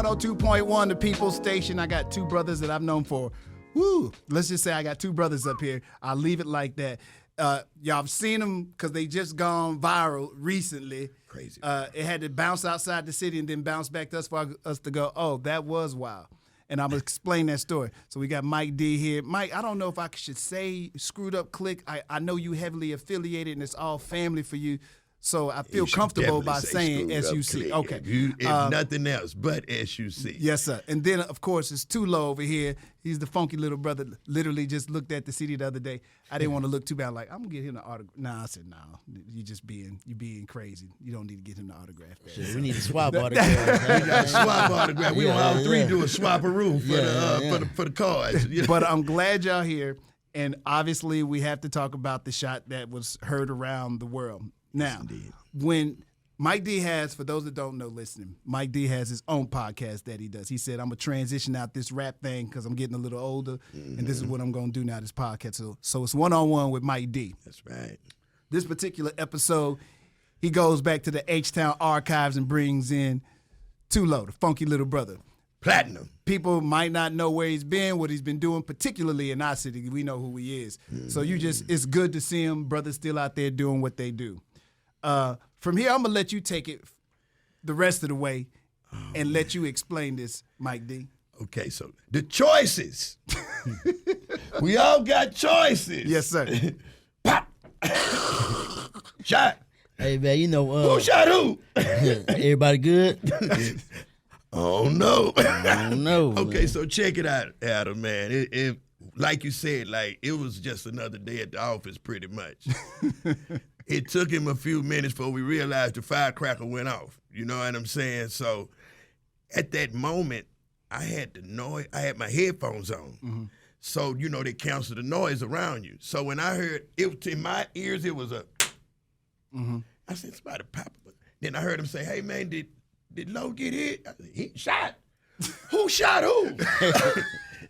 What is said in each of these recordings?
102.1, the People's Station. I got two brothers that I've known for, let's just say I got two brothers up here. I'll leave it like that. Y'all have seen them because they just gone viral recently. Crazy. It had to bounce outside the city and then bounce back to us for us to go, oh, that was wild. And I'm going to explain that story. So we got Mike D here. Mike, I don't know if I should say Screwed Up Click. I know you heavily affiliated and it's all family for you. So I feel comfortable by saying S.U.C. Okay. If nothing else but S.U.C. Yes, sir. And then, of course, it's Tulo over here. He's the funky little brother. Literally just looked at the CD the other day. I didn't want to look too bad. Like, I'm going to get him the autograph. Nah, I said, no. You being crazy. You don't need to get him the autograph. Shit, we need a swap autograph. We got a swap autograph. We want all three do a swap-a-roo for the cards. Yeah. But I'm glad y'all here. And obviously, we have to talk about the shot that was heard around the world. Now, when Mike D has, for those that don't know listening, Mike D has his own podcast that he does. He said, I'm going to transition out this rap thing because I'm getting a little older, and this is what I'm going to do now, this podcast. So it's one-on-one with Mike D. That's right. This particular episode, he goes back to the H-Town archives and brings in Tulo, the funky little brother. Platinum. People might not know where he's been, what he's been doing, particularly in our city. We know who he is. So it's good to see him, brothers still out there doing what they do. From here, I'm going to let you take it the rest of the way and let you explain this, Mike D. Okay, so the choices. We all got choices. Yes, sir. Pop. Shot. Hey, man, you know. Who shot who? Everybody good? Oh, no. Oh, no. Okay, man. So check it out, Adam, man. It like you said, like it was just another day at the office pretty much. It took him a few minutes before we realized the firecracker went off. You know what I'm saying? So at that moment, I had my headphones on. Mm-hmm. So, you know, they cancel the noise around you. So when I heard it in my ears, it was a, I said, somebody pop. Then I heard him say, hey, man, did Lowe get hit? I said, he shot. Who shot who?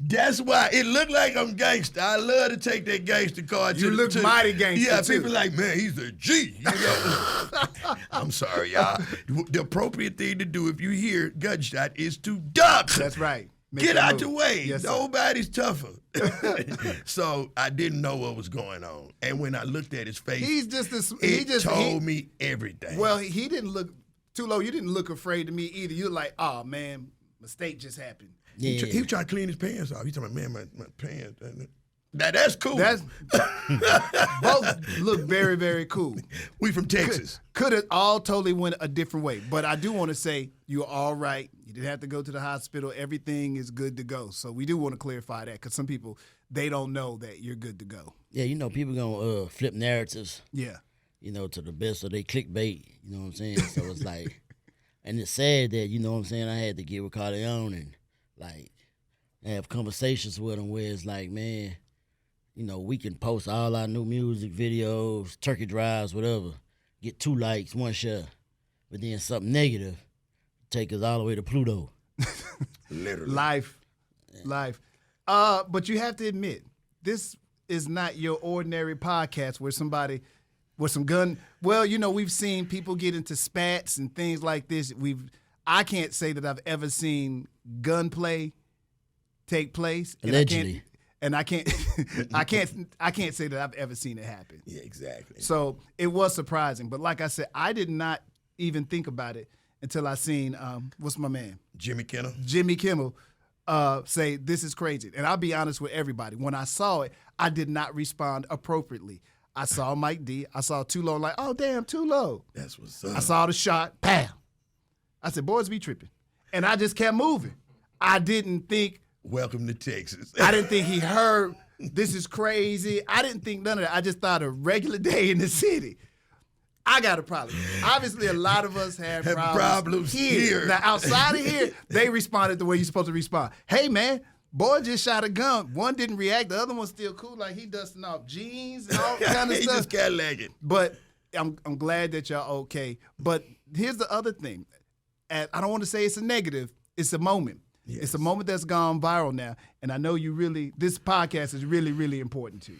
That's why it looked like I'm gangster. I love to take that gangster card. You look mighty gangster, yeah, too. people like, man, he's a G. You know? I'm sorry, y'all. The appropriate thing to do if you hear gunshot is to duck. That's right. Get out the way. Yes, nobody's tougher. So I didn't know what was going on. And when I looked at his face, it told me everything. Well, he didn't look, Tulo, you didn't look afraid to me either. You're like, oh, man, mistake just happened. Yeah. He was trying to clean his pants off. He talking about, man, my pants. That's cool. Both look very, very cool. We from Texas. Could have all totally went a different way. But I do want to say you're all right. You didn't have to go to the hospital. Everything is good to go. So we do want to clarify that because some people, they don't know that you're good to go. Yeah, you know, people going to flip narratives. Yeah. You know, to the best of their clickbait. You know what I'm saying? So it's like, and it's sad that, you know what I'm saying, I had to get with Carleone and, like, have conversations with him where it's like, man, you know, we can post all our new music videos, turkey drives, whatever, get 2 likes, 1 share, but then something negative take us all the way to Pluto. Literally. Life. But you have to admit, this is not your ordinary podcast where somebody with some gun. Well, you know, we've seen people get into spats and things like this. I can't say that I've ever seen gunplay take place. Allegedly. And I can't say that I've ever seen it happen. Yeah, exactly. So it was surprising. But like I said, I did not even think about it until I seen, what's my man? Jimmy Kimmel. Jimmy Kimmel say, this is crazy. And I'll be honest with everybody. When I saw it, I did not respond appropriately. I saw Mike D. I saw Tulo, like, oh, damn, Tulo. That's what's up. I saw the shot, bam. I said, boys be tripping. And I just kept moving. I didn't think. Welcome to Texas. I didn't think he heard, this is crazy. I didn't think none of that. I just thought a regular day in the city. I got a problem. Obviously, a lot of us have problems here. Now, outside of here, they responded the way you're supposed to respond. Hey, man, boy just shot a gun. One didn't react. The other one's still cool. Like, he dusting off jeans and all kind of he stuff. He just Cadillac-ing. But I'm glad that y'all okay. But here's the other thing. I don't want to say it's a negative. It's a moment. Yes. It's a moment that's gone viral now. And I know this podcast is really, really important to you.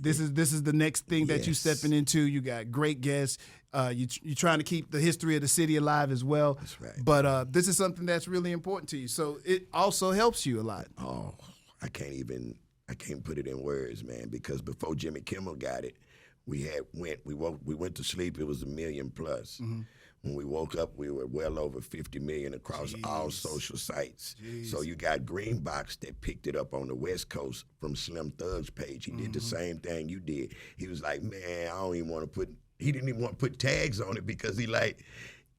This is the next thing that you stepping into. You got great guests. You're trying to keep the history of the city alive as well. That's right. But this is something that's really important to you. So it also helps you a lot. Oh, I can't put it in words, man, because before Jimmy Kimmel got it, we went to sleep, it was 1 million plus. Mm-hmm. When we woke up, we were well over 50 million across all social sites. So you got Greenbox that picked it up on the West Coast from Slim Thug's page. He did the same thing you did. He was like, man, he didn't even want to put tags on it because he like,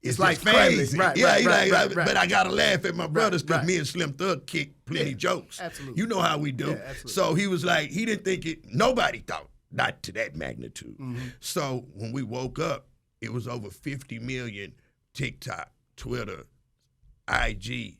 it's like crazy. Right, right. But I got to laugh at my brothers because me and Slim Thug kick plenty jokes. Absolutely. You know how we do. Yeah, so he was like, he didn't think it, nobody thought, not to that magnitude. Mm-hmm. So when we woke up, it was over 50 million TikTok, Twitter, IG,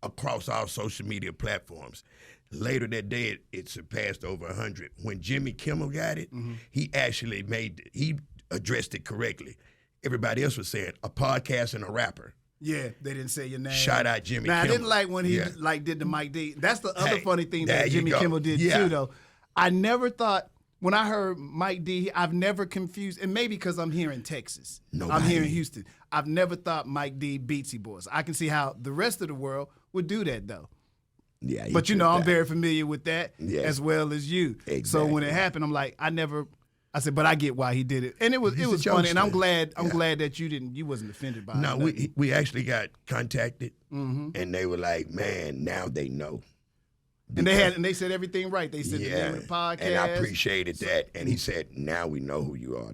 across all social media platforms. Later that day, it surpassed over 100. When Jimmy Kimmel got it, he actually he addressed it correctly. Everybody else was saying a podcast and a rapper. Yeah, they didn't say your name. Shout out Jimmy Kimmel. I didn't like when he did the Mike D. That's the other funny thing that Jimmy Kimmel did too, though. I never thought, when I heard Mike D, I've never confused, and maybe because I'm here in Texas. I'm here in Houston. I've never thought Mike D Beatsy Boys. I can see how the rest of the world would do that, though. Yeah, but I'm very familiar with that as well as you. Exactly. So when it happened, I'm like, I said, but I get why he did it, and it was funny, and I'm glad that you wasn't offended by it. No, we actually got contacted, and they were like, man, now they know. And they said everything right. They said the name of the podcast. And I appreciated that. And he said, now we know who you are.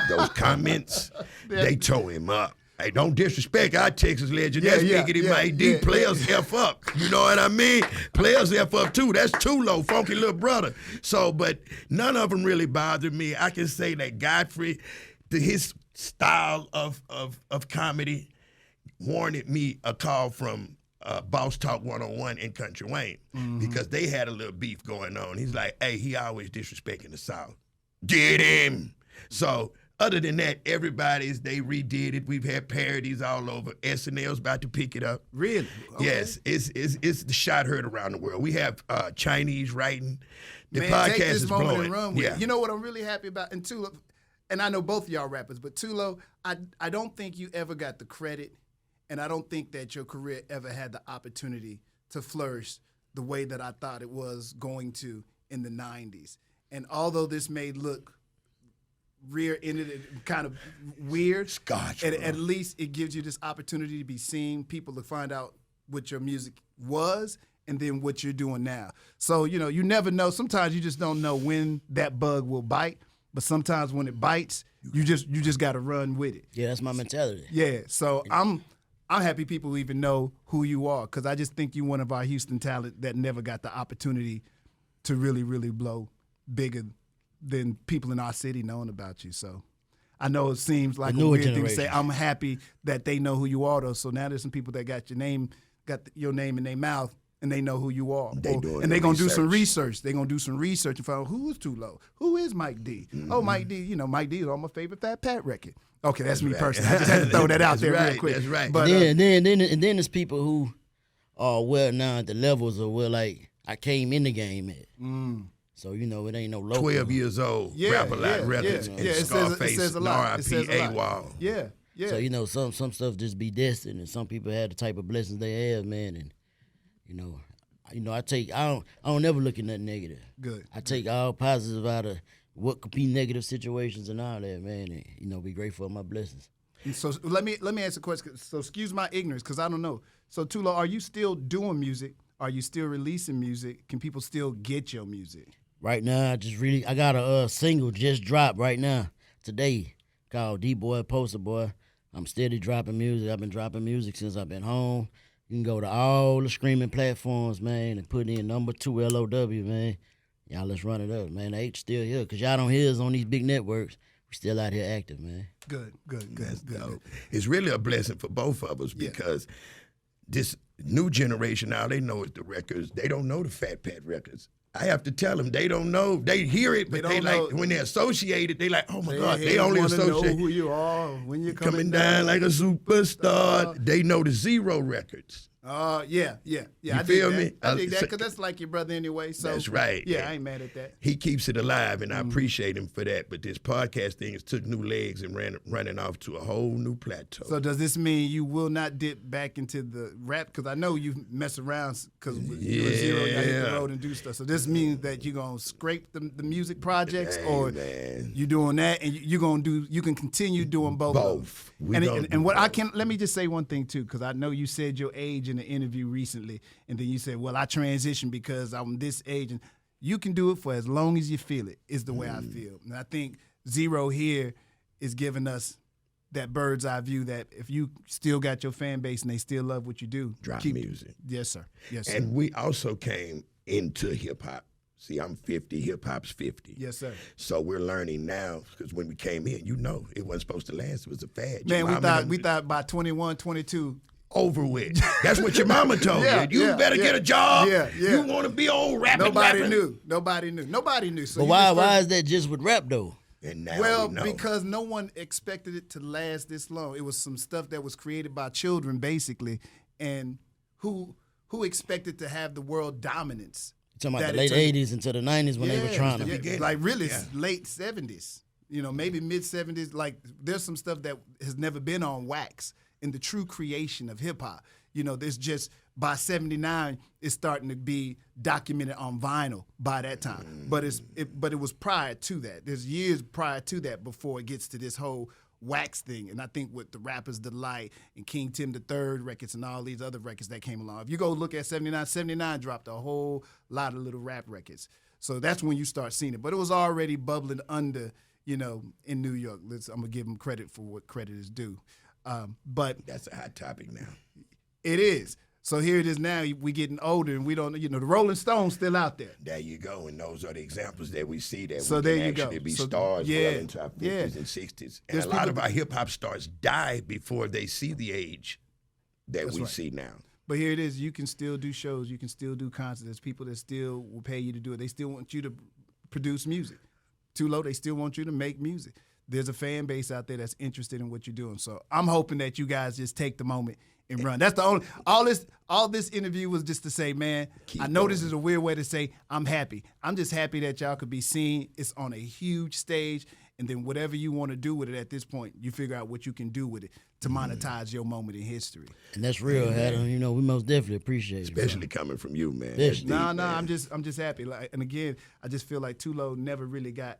Those comments, they tore him up. Hey, don't disrespect our Texas legend. That's Biggity Mike D. Players F up. You know what I mean? Players F up too. That's Tulo, funky little brother. So, but none of them really bothered me. I can say that Godfrey, his style of comedy, warranted me a call from Boss Talk 101 in Country Wayne because they had a little beef going on. He's like, hey, he always disrespecting the South. Get him. So other than that, they redid it. We've had parodies all over. SNL's about to pick it up. Really? Okay. Yes. It's the shot heard around the world. We have Chinese writing. The Man, podcast take this is moment blowing. And run with it. You know what I'm really happy about? And Tulo, and I know both of y'all rappers, but Tulo, I don't think you ever got the credit. And I don't think that your career ever had the opportunity to flourish the way that I thought it was going to in the 90s. And although this may look rear-ended and kind of weird, at least it gives you this opportunity to be seen, people to find out what your music was and then what you're doing now. So, you never know. Sometimes you just don't know when that bug will bite. But sometimes when it bites, you just got to run with it. Yeah, that's my mentality. Yeah, so I'm happy people even know who you are because I just think you're one of our Houston talent that never got the opportunity to really, really blow bigger than people in our city knowing about you. So I know it seems like a weird thing to say. I'm happy that they know who you are, though. So now there's some people that got your name in their mouth and they know who you are. They're going to do some research. They're going to do some research and find out who is Tulo? Who is Mike D? Oh, Mike D. Mike D is on my favorite Fat Pat record. Okay, that's me personally. I just had to throw that out there real quick. That's right. But then there's people who are well now at the levels of where like I came in the game at. So it ain't no local. 12 years old, Rap a Lot Records, and Scarface, and RIP AWOL. Yeah. So some stuff just be destined, and some people have the type of blessings they have, man. And I don't never look at nothing negative. Good. I take all positive out of what could be negative situations and all that, man, and be grateful for my blessings. And so let me ask a question. So excuse my ignorance, because I don't know. So Tulo, are you still doing music? Are you still releasing music? Can people still get your music? Right now, I got a single just dropped right now today called D-Boy Poster Boy. I'm steady dropping music. I've been dropping music since I've been home. You can go to all the streaming platforms, man, and put in #2 LOW, man. Y'all, let's run it up, man. The H still here, because y'all don't hear us on these big networks. We're still out here active, man. Good. That's dope. It's really a blessing for both of us because this new generation now, they know it's the records. They don't know the Fat Pat records. I have to tell them they don't know. They hear it, but they like when they're associated, they like, oh my God, they only associate. Know who you are when you're coming down like a superstar. They know the Zero records. Yeah. You feel me? I dig that because that's like your brother anyway. So that's right. Yeah, I ain't mad at that. He keeps it alive, and I appreciate him for that. But this podcast thing has took new legs and running off to a whole new plateau. So does this mean you will not dip back into the rap? Because I know you mess around because you and Zero, y'all hit the road and do stuff. So this means that you're gonna scrape the music projects, or you doing that, and you can continue doing both. Both. And what I can, let me just say one thing too, because I know you said your age in an interview recently, and then you said, well, I transitioned because I'm this age, and you can do it for as long as you feel it, is the way I feel. And I think Zero here is giving us that bird's eye view that if you still got your fan base and they still love what you do, drop music. Yes, sir. Yes, sir. And we also came into hip hop. See, I'm 50, hip hop's 50. Yes, sir. So we're learning now, because when we came in, it wasn't supposed to last. It was a fad. Man, we thought by 21, 22, over with. That's what your mama told you. You better get a job. You want to be old rapping. Nobody knew. So but why is that just with rap though? And now we know. Because no one expected it to last this long. It was some stuff that was created by children, basically, and who expected to have the world dominance. You're talking about the late 80s into the 90s when they were trying to. Like really late 70s. Maybe mid 70s. Like there's some stuff that has never been on wax in the true creation of hip hop. There's just by 79, it's starting to be documented on vinyl by that time. But it was prior to that. There's years prior to that before it gets to this whole wax thing. And I think with the Rapper's Delight and King Tim III records and all these other records that came along. If you go look at 79 dropped a whole lot of little rap records. So that's when you start seeing it. But it was already bubbling under, in New York. I'm going to give them credit for what credit is due. But that's a hot topic now. It is. So here it is now. We getting older, and we don't. The Rolling Stones still out there. There you go, and those are the examples that we see that so we there can you actually go. be so, stars well into our 50s and 60s. And There's a lot of our hip hop stars die before they see the age that we see now. But here it is. You can still do shows. You can still do concerts. There's people that still will pay you to do it. They still want you to produce music. Tulo, they still want you to make music. There's a fan base out there that's interested in what you're doing. So I'm hoping that you guys just take the moment and run. That's the only. All this interview was just to say, man, I know this is a weird way to say I'm happy. I'm just happy that y'all could be seen. It's on a huge stage, and then whatever you want to do with it at this point, you figure out what you can do with it to monetize your moment in history. And that's real, Adam. We most definitely appreciate it. Especially coming from you, man. No, I'm just happy. And again, I just feel like Tulo never really got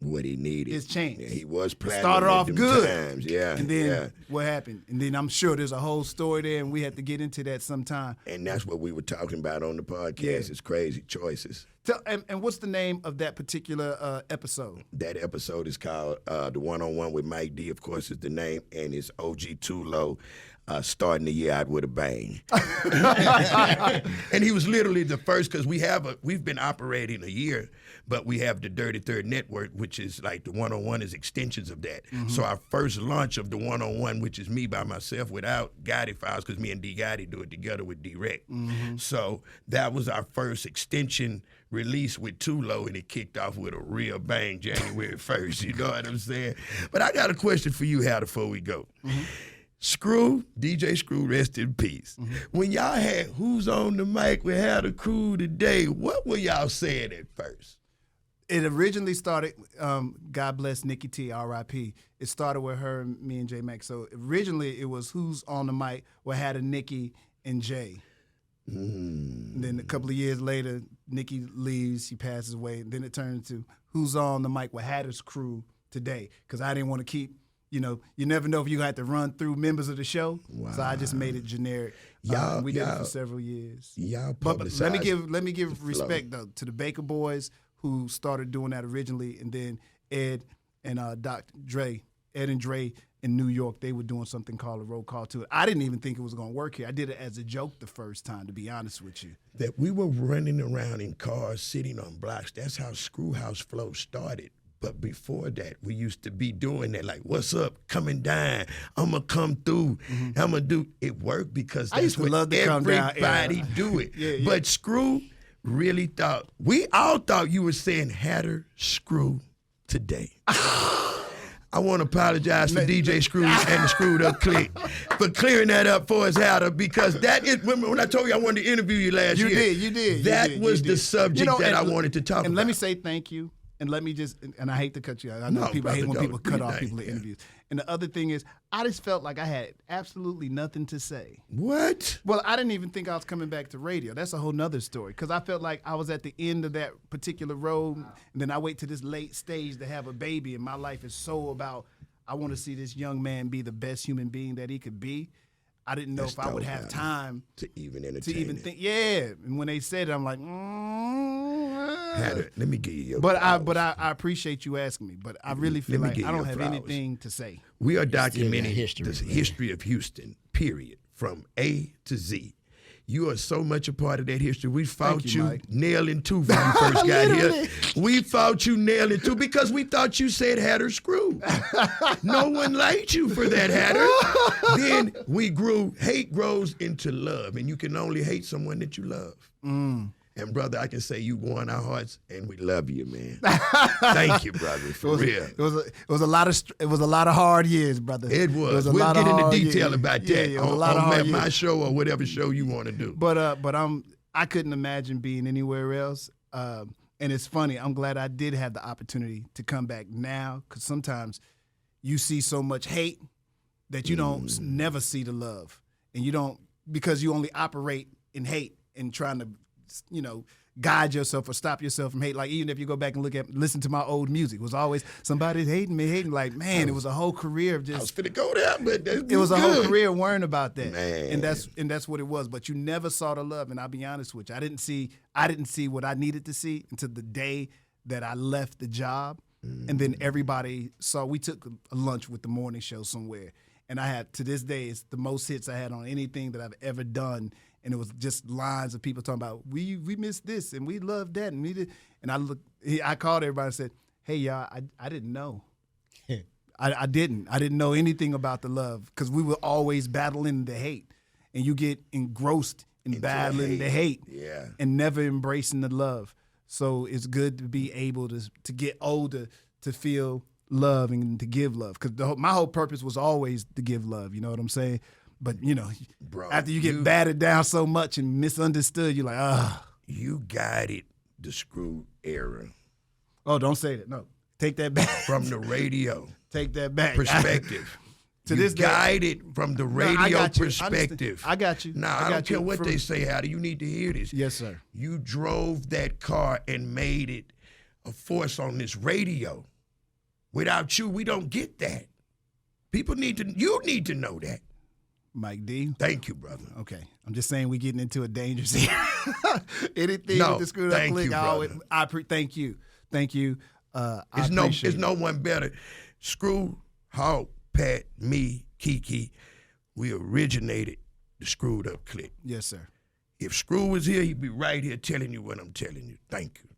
what he needed. His chance. Yeah, he was platinum. Started off good. Times. Yeah. And then what happened? And then I'm sure there's a whole story there, and we had to get into that sometime. And that's what we were talking about on the podcast. Yeah. It's crazy choices. And what's the name of that particular episode? That episode is called The One-on-One with Mike D, of course, is the name, and it's OG Tulo. Starting the year out with a bang. And he was literally the first, because we've been operating a year, but we have the Dirty Third Network, which is like the One-on-One is extensions of that. Mm-hmm. So our first launch of the One-on-One, which is me by myself without Gotti Files, because me and D Gotti do it together with D-Rec. Mm-hmm. So that was our first extension release with Tulo, and it kicked off with a real bang January 1st. You know what I'm saying? But I got a question for you, Hal, before we go. Mm-hmm. Screw, DJ Screw, rest in peace. Mm-hmm. When y'all had Who's on the Mic, we had a crew today, what were y'all saying at first? It originally started, God bless Nikki T, R.I.P. It started with her, me, and J Mac. So originally it was Who's on the Mic, we had a Nikki and Jay. And then a couple of years later, Nikki leaves, she passes away. And then it turned to Who's on the Mic with Hatter's crew today, because I didn't want to keep. You never know if you had to run through members of the show. Wow. So I just made it generic. We did it for several years. But let me give respect though to the Baker Boys who started doing that originally, and then Ed and Dr. Dre, Ed and Dre in New York, they were doing something called a roll call to it. I didn't even think it was going to work here. I did it as a joke the first time, to be honest with you. That we were running around in cars, sitting on blocks. That's how Screwhouse Flow started. But before that, we used to be doing that, like, what's up, coming down, I'm going to come through, I'm going to do. It worked because that's what everybody do it. Yeah. But Screw really we all thought you were saying Hatter Screw today. I want to apologize for DJ Screw and the Screwed Up Clique for clearing that up for us, Hatter, because that is, when I told you I wanted to interview you last year. You did. That was the subject that I wanted to talk about. And let me say thank you. And let me just, and I hate to cut you out. I know people hate when people cut off people in interviews. And the other thing is, I just felt like I had absolutely nothing to say. What? Well, I didn't even think I was coming back to radio. That's a whole nother story. Because I felt like I was at the end of that particular road. And then I wait to this late stage to have a baby. And my life is so about, I want to see this young man be the best human being that he could be. I didn't know if I would have time to even entertain think. Yeah. And when they said it, I'm like, Hatter, let me give you your But I appreciate you asking me. But I really feel like I don't have anything to say. We are documenting the history of Houston, period, from A to Z. You are so much a part of that history. We fought you nail in two when you first got here. We fought you nail in two because we thought you said Hatter Screw. No one liked you for that, Hatter. Then we grew, hate grows into love, and you can only hate someone that you love. And brother, I can say you won our hearts, and we love you, man. Thank you, brother, for real. It was a lot of hard years, brother. It was. We'll get into detail about that on my show or whatever show you want to do. But I couldn't imagine being anywhere else. And it's funny. I'm glad I did have the opportunity to come back now, because sometimes you see so much hate that you don't never see the love, and you don't, because you only operate in hate and trying to, guide yourself or stop yourself from hate. Like, even if you go back and listen to my old music, it was always somebody's hating me. Like, man, it was a whole career of just. I was finna go there, but it was a whole career worrying about that, man. And that's what it was. But you never saw the love. And I'll be honest with you, I didn't see what I needed to see until the day that I left the job, and then everybody saw. We took a lunch with the morning show somewhere, and I had, to this day, it's the most hits I had on anything that I've ever done. And it was just lines of people talking about, we missed this and we loved that, and we did. And I called everybody and said, hey, y'all, I didn't know. I didn't know anything about the love, because we were always battling the hate, and you get engrossed in battling the hate, and never embracing the love. So it's good to be able to get older, to feel love and to give love, because my whole purpose was always to give love. You know what I'm saying? But, bro, after you get battered down so much and misunderstood, you're like, You guided the Screw era. Oh, don't say that. No. Take that back. From the radio. Take that back. Perspective. You guided from the radio perspective. I got you. Now, I don't care what they say, Howdy. You need to hear this. Yes, sir. You drove that car and made it a force on this radio. Without you, we don't get that. You need to know that. Mike D. Thank you, brother. Okay. I'm just saying we're getting into a dangerous area. Anything with the Screwed Up Clique, thank you. Thank you. There's no one better. Screw, Hawk, Pat, me, Kiki, we originated the Screwed Up Clique. Yes, sir. If Screw was here, he'd be right here telling you what I'm telling you. Thank you.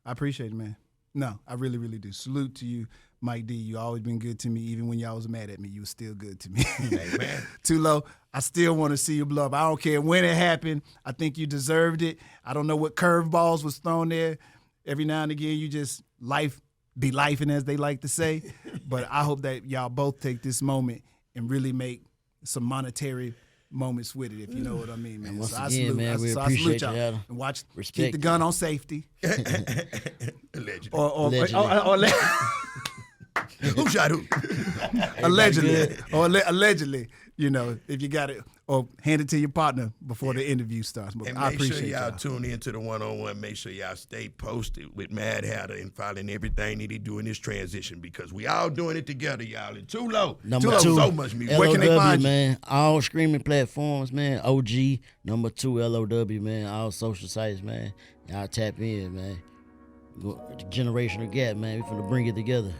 I appreciate it, man. No, I really, really do. Salute to you, Mike D. You always been good to me. Even when y'all was mad at me, you was still good to me. Amen. Tulo, I still want to see you blow up. I don't care when it happened. I think you deserved it. I don't know what curveballs was thrown there. Every now and again, you just be lifing, as they like to say. But I hope that y'all both take this moment and really make some monetary moments with it, if you know what I mean, man. And once again, man, we appreciate y'all. And keep the gun on safety. Allegedly. Or who shot who? Allegedly. Or allegedly, if you got it, or hand it to your partner before the interview starts. But and I make sure appreciate y'all tune into the one-on-one. Make sure y'all stay posted with Mad Hatter and following everything that he do in this transition, because we all doing it together, y'all. And Tulo, so much music. Where can they find you? Man, all streaming platforms, man. OG, #2, LOW, man. All social sites, man. Y'all tap in, man. The generational gap, man. We finna bring it together.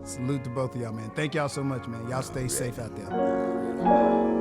Salute to both of y'all, man. Thank y'all so much, man. Y'all stay safe out there.